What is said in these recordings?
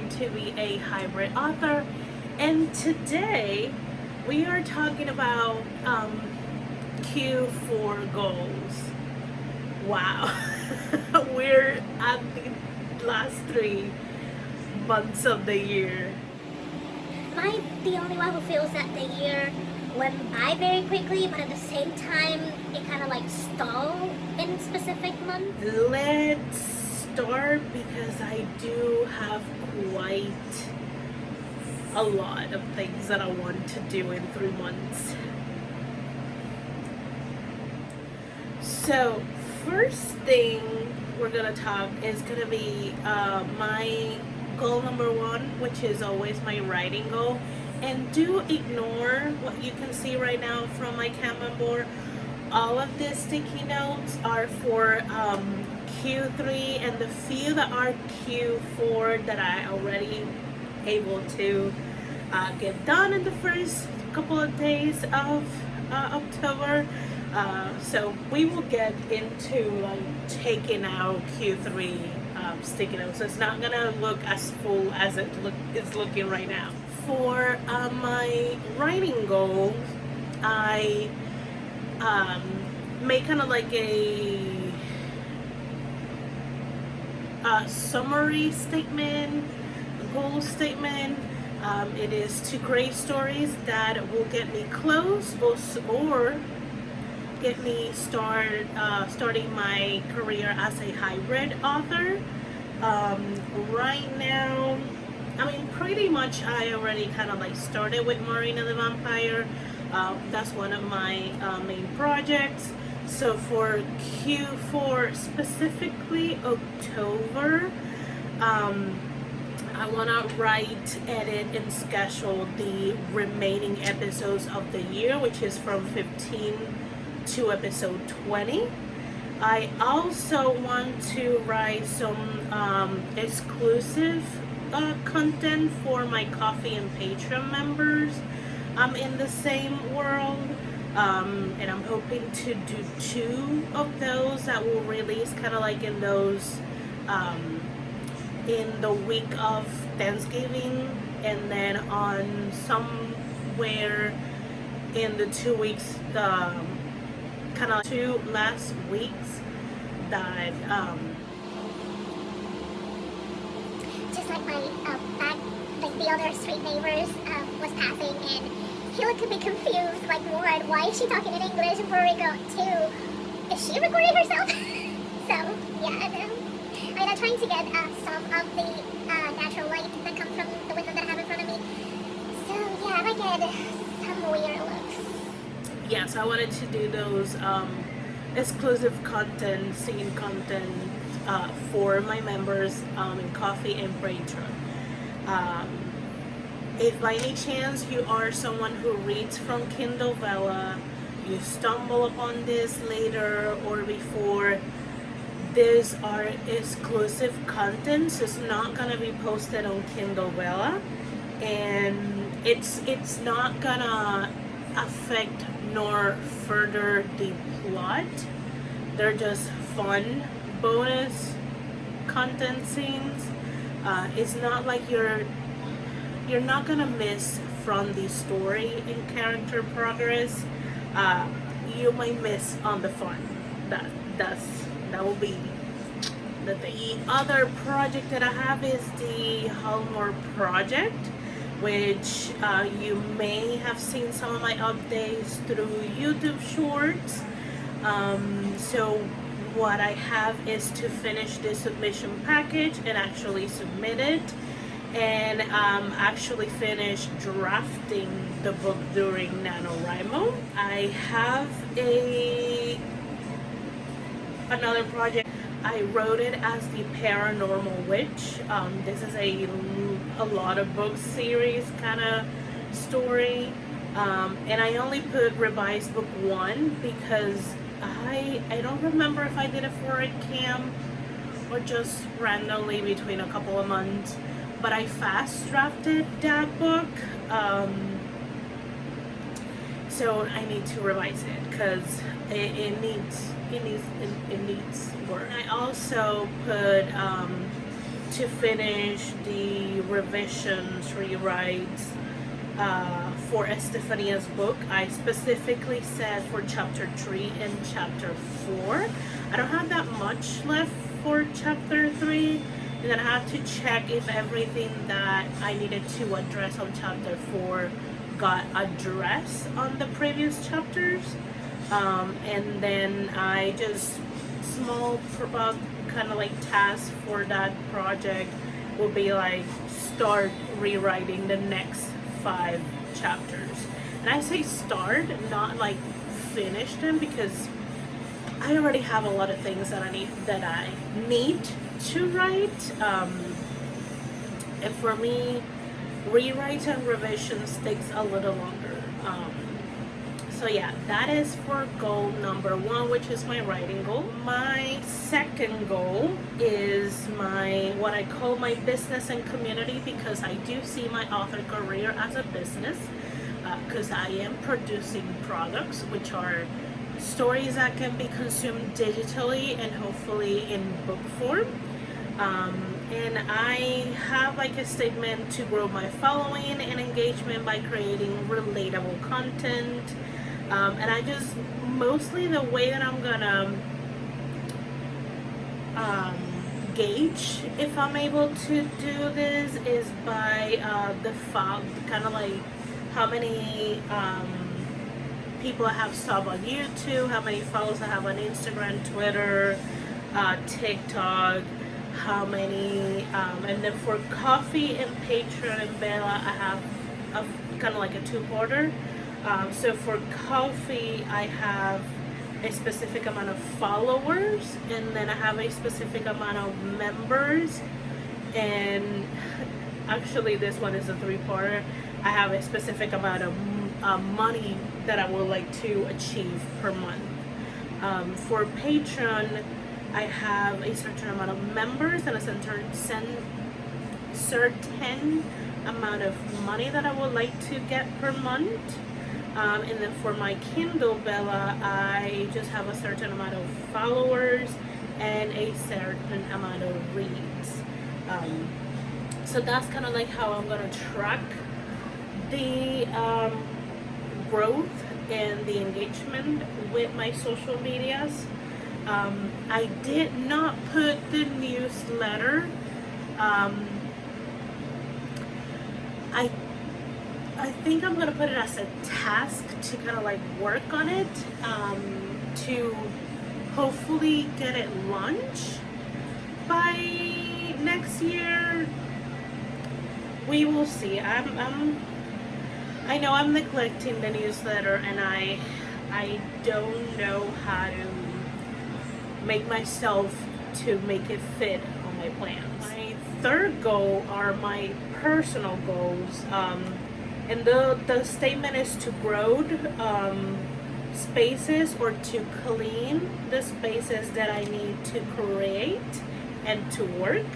trying to be a hybrid author, and today we are talking about Q4 goals. Wow. We're at the last 3 months of the year. Am I the only one who feels that the year went by very quickly, but at the same time it kind of like stalled in specific months? Let's start because I do have quite a lot of things that I want to do in 3 months. So first thing we're gonna talk is gonna be my goal number 1, which is always my writing goal. And do ignore what you can see right now from my Kanban board. All of these sticky notes are for Q3, and the few that are Q4 that I already able to get done in the first couple of days of October. So we will get into like taking out Q3 sticky notes. So it's not gonna look as full as it's looking right now. For my writing goal, I make kind of like a summary statement, a goal statement. It is to create stories that will get me close or get me starting my career as a hybrid author. Right now, I mean, pretty much I already kind of like started with Marina the Vampire. That's one of my main projects. So for Q4, specifically October, I want to write, edit, and schedule the remaining episodes of the year, which is from 15 to episode 20. I also want to write some exclusive content for my Coffee and Patreon members. I'm in the same world, and I'm hoping to do 2 of those that will release kind of like in those in the week of Thanksgiving, and then on somewhere in the 2 weeks, the kind of 2 last weeks that Just like my back, like the other street neighbors was passing, and he looked a bit confused, like, what? Why is she talking in English in Puerto Rico too? Is she recording herself? So yeah, I mean, I'm trying to get some of the natural light that comes from the window that I have in front of me. So yeah, I might get some weird looks. yeah, so I wanted to do those exclusive content, scene content for my members in Coffee and Patreon. If by any chance you are someone who reads from Kindle Vella, you stumble upon this later or before, these are exclusive content, so it's not gonna be posted on Kindle Vella, and it's not gonna affect nor further the plot. They're just fun bonus content scenes. It's not like you're not gonna miss from the story and character progress. You might miss on the fun. That will be the thing. The other project that I have is the Hallmark project, which you may have seen some of my updates through YouTube Shorts. So what I have is to finish the submission package and actually submit it, and actually finish drafting the book during NaNoWriMo. I have another project. I wrote it as the Paranormal Witch. This is a lot of book series kind of story, and I only put revised book 1 because I don't remember if I did it for a camp or just randomly between a couple of months, but I fast drafted that book, so I need to revise it because it needs work. I also put to finish the revisions, rewrites for Estefania's book. I specifically said for chapter 3 and chapter 4. I don't have that much left for chapter 3, and then I have to check if everything that I needed to address on chapter 4 got addressed on the previous chapters. And then I just small kind of like task for that project will be like start rewriting the next 5 chapters. And I say start, not like finish them, because I already have a lot of things that I need to write. And for me, rewrites and revisions takes a little longer. So yeah, that is for goal number 1, which is my writing goal. My second goal is what I call my business and community, because I do see my author career as a business, because I am producing products, which are stories that can be consumed digitally and hopefully in book form. And I have like a statement to grow my following and engagement by creating relatable content. And I just, mostly the way that I'm gonna gauge if I'm able to do this is by kind of like how many people I have subbed on YouTube, how many followers I have on Instagram, Twitter, TikTok, how many, and then for Coffee and Patreon and Bella, I have kind of like a 2-parter. So for Coffee, I have a specific amount of followers, and then I have a specific amount of members, and actually this one is a 3-parter. I have a specific amount of money that I would like to achieve per month. For Patreon, I have a certain amount of members and a certain amount of money that I would like to get per month. And then for my Kindle Bella, I just have a certain amount of followers and a certain amount of reads. So that's kind of like how I'm going to track the growth and the engagement with my social medias. I did not put the newsletter. I think I'm gonna put it as a task to kind of like work on it, to hopefully get it launched by next year. We will see. I know I'm neglecting the newsletter, and I don't know how to make myself to make it fit on my plans. My third goal are my personal goals, and the statement is to grow spaces, or to clean the spaces that I need to create and to work.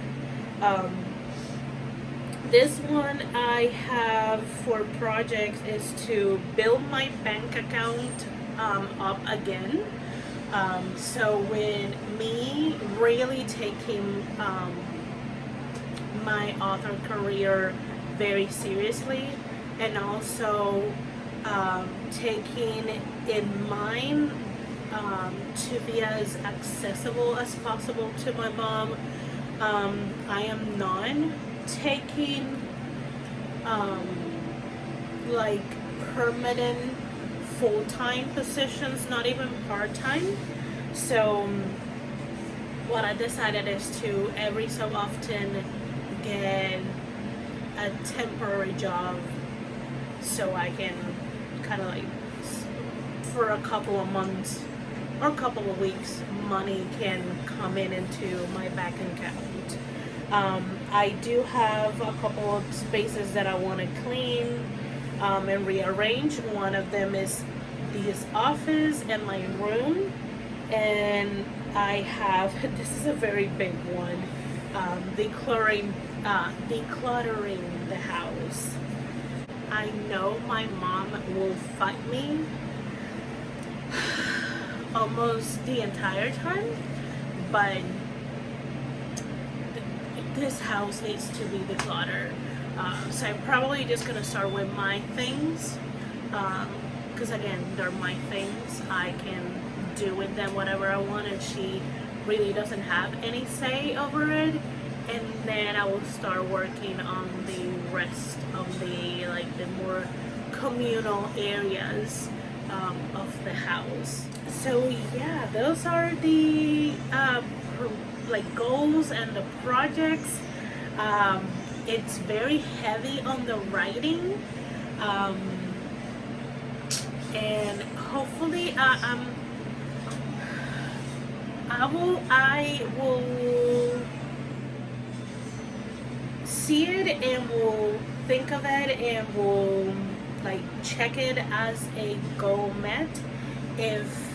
This one I have for projects is to build my bank account up again. So with me really taking my author career very seriously, and also taking in mind to be as accessible as possible to my mom, I am not taking like permanent full-time positions, not even part-time. So what I decided is to every so often get a temporary job, so I can kind of like for a couple of months or a couple of weeks, money can come in into my bank account. I do have a couple of spaces that I want to clean and rearrange. One of them is this office and my room, and I have, this is a very big one, decluttering the house. I know my mom will fight me almost the entire time, but this house needs to be decluttered. So I'm probably just gonna start with my things, because again, they're my things. I can do with them whatever I want, and she really doesn't have any say over it. And then I will start working on the rest of the more communal areas of the house. So yeah, those are the goals and the projects. It's very heavy on the writing, and hopefully I will see it and will think of it and will check it as a goal met if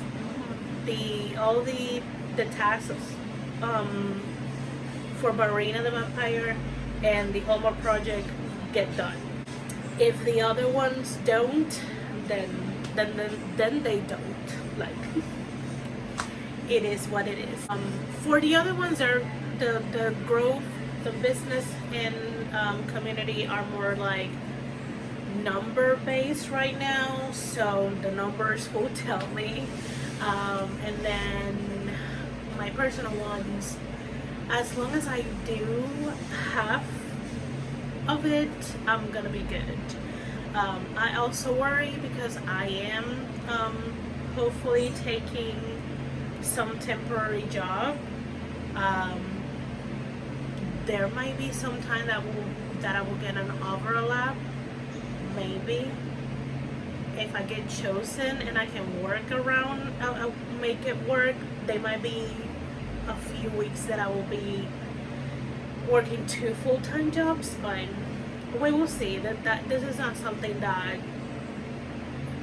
all the tasks for Marina the Vampire and the homework project get done. If the other ones don't, then they don't. It is what it is. For the other ones, are the growth, the business and community are more number based right now, so the numbers will tell me, and then my personal ones, as long as I do half of it, I'm gonna be good. I also worry because I am hopefully taking some temporary job. There might be some time that I will get an overlap, maybe, if I get chosen and I can work around, I'll make it work. There might be a few weeks that I will be working 2 full-time jobs, but we will see. That this is not something that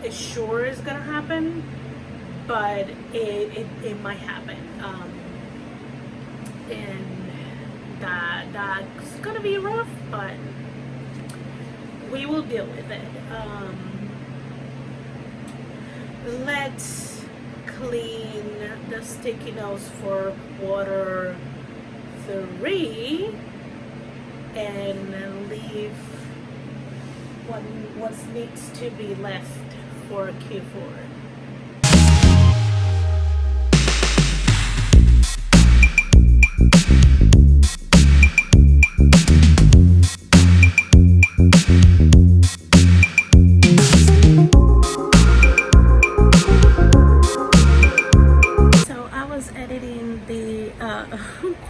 is sure is gonna happen, but it might happen, and that's gonna be rough, but we will deal with it. Let's clean the sticky notes for quarter 3 and leave what needs to be left for Q4.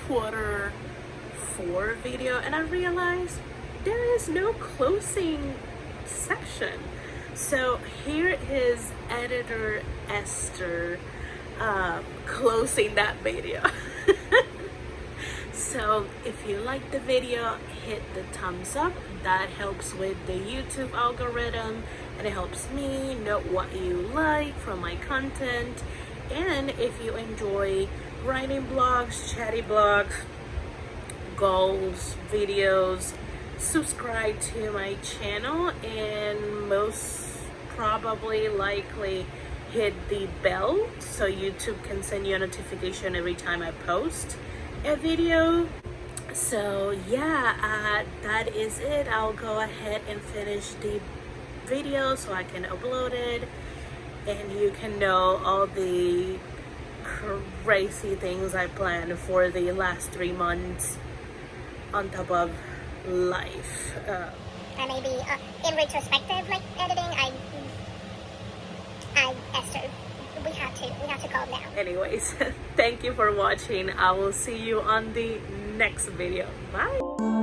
Quarter 4 video, and I realized there is no closing section. So here is editor Esther closing that video. So if you like the video, hit the thumbs up. That helps with the YouTube algorithm, and it helps me know what you like from my content. And if you enjoy writing blogs, chatty blogs, goals, videos, subscribe to my channel, and most probably likely hit the bell so YouTube can send you a notification every time I post a video. So yeah, that is it. I'll go ahead and finish the video so I can upload it, and you can know all the crazy things I planned for the last 3 months on top of life. I may be in retrospective, editing. Esther, we have to calm down. Anyways, thank you for watching. I will see you on the next video. Bye.